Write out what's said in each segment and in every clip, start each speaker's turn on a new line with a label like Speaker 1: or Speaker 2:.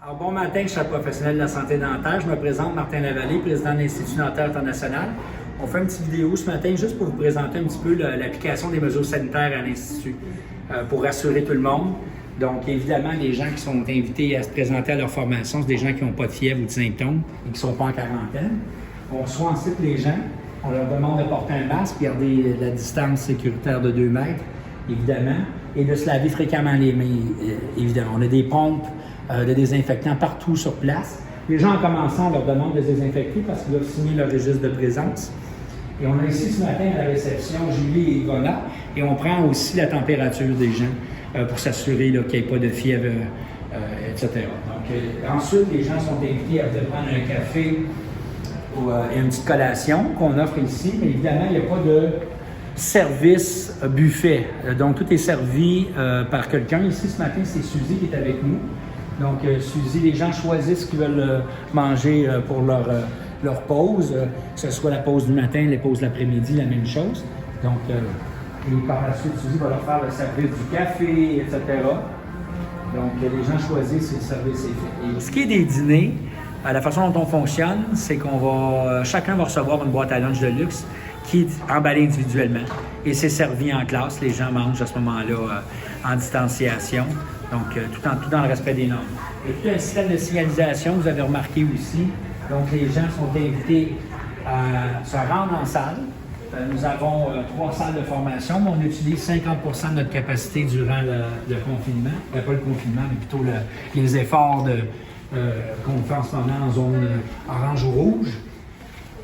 Speaker 1: Alors, bon matin, je suis professionnel de la santé dentaire. Je me présente Martin Lavallée, président de l'Institut dentaire international. On fait une petite vidéo ce matin juste pour vous présenter un petit peu l'application des mesures sanitaires à l'Institut pour rassurer tout le monde. Donc, évidemment, les gens qui sont invités à se présenter à leur formation, c'est des gens qui n'ont pas de fièvre ou de symptômes et qui ne sont pas en quarantaine. On reçoit ensuite les gens, on leur demande de porter un masque, garder la distance sécuritaire de 2 mètres, évidemment, et de se laver fréquemment les mains, évidemment. On a des pompes de désinfectants partout sur place. Les gens, en commençant, on leur demande de se désinfecter parce qu'ils doivent signer leur registre de présence. Et on a ici ce matin à la réception Julie et Yvonna, et on prend aussi la température des gens pour s'assurer qu'il n'y ait pas de fièvre, etc. Donc, ensuite, les gens sont invités à prendre un café et une petite collation qu'on offre ici, mais évidemment, il n'y a pas de service buffet. Donc, tout est servi par quelqu'un. Ici, ce matin, c'est Suzy qui est avec nous. Donc, Suzy, les gens choisissent ce qu'ils veulent manger pour leur pause, que ce soit la pause du matin, les pauses de l'après-midi, la même chose. Donc, et par la suite, Suzy va leur faire le service du café, etc. Donc, les gens choisissent si le service est fait. Et ce qui est des dîners, la façon dont on fonctionne, c'est qu'on chacun va recevoir une boîte à lunch de luxe qui est emballée individuellement. Et c'est servi en classe. Les gens mangent à ce moment-là en distanciation. Donc, tout dans le respect des normes. Et tout un système de signalisation, vous avez remarqué aussi. Donc, les gens sont invités à se rendre en salle. Nous avons 3 salles de formation, mais on utilise 50% de notre capacité durant le confinement. Pas le confinement, mais plutôt les efforts qu'on fait en ce moment en zone orange ou rouge.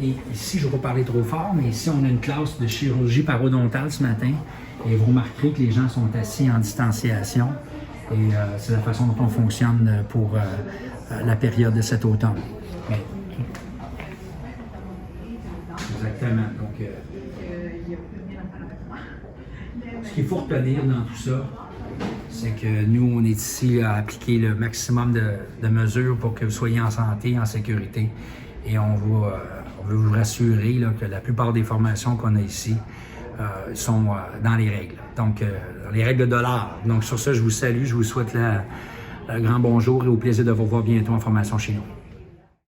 Speaker 1: Et ici, je ne vais pas parler trop fort, mais ici, on a une classe de chirurgie parodontale ce matin. Et vous remarquerez que les gens sont assis en distanciation. Et c'est la façon dont on fonctionne pour la période de cet automne. Mais... Exactement. Donc, ce qu'il faut retenir dans tout ça, c'est que nous, on est ici à appliquer le maximum de mesures pour que vous soyez en santé, en sécurité. Et on veut vous rassurer là, que la plupart des formations qu'on a ici sont dans les règles. Donc, les règles de l'art. Donc, sur ça, je vous salue, je vous souhaite le grand bonjour et au plaisir de vous revoir bientôt en formation chez nous.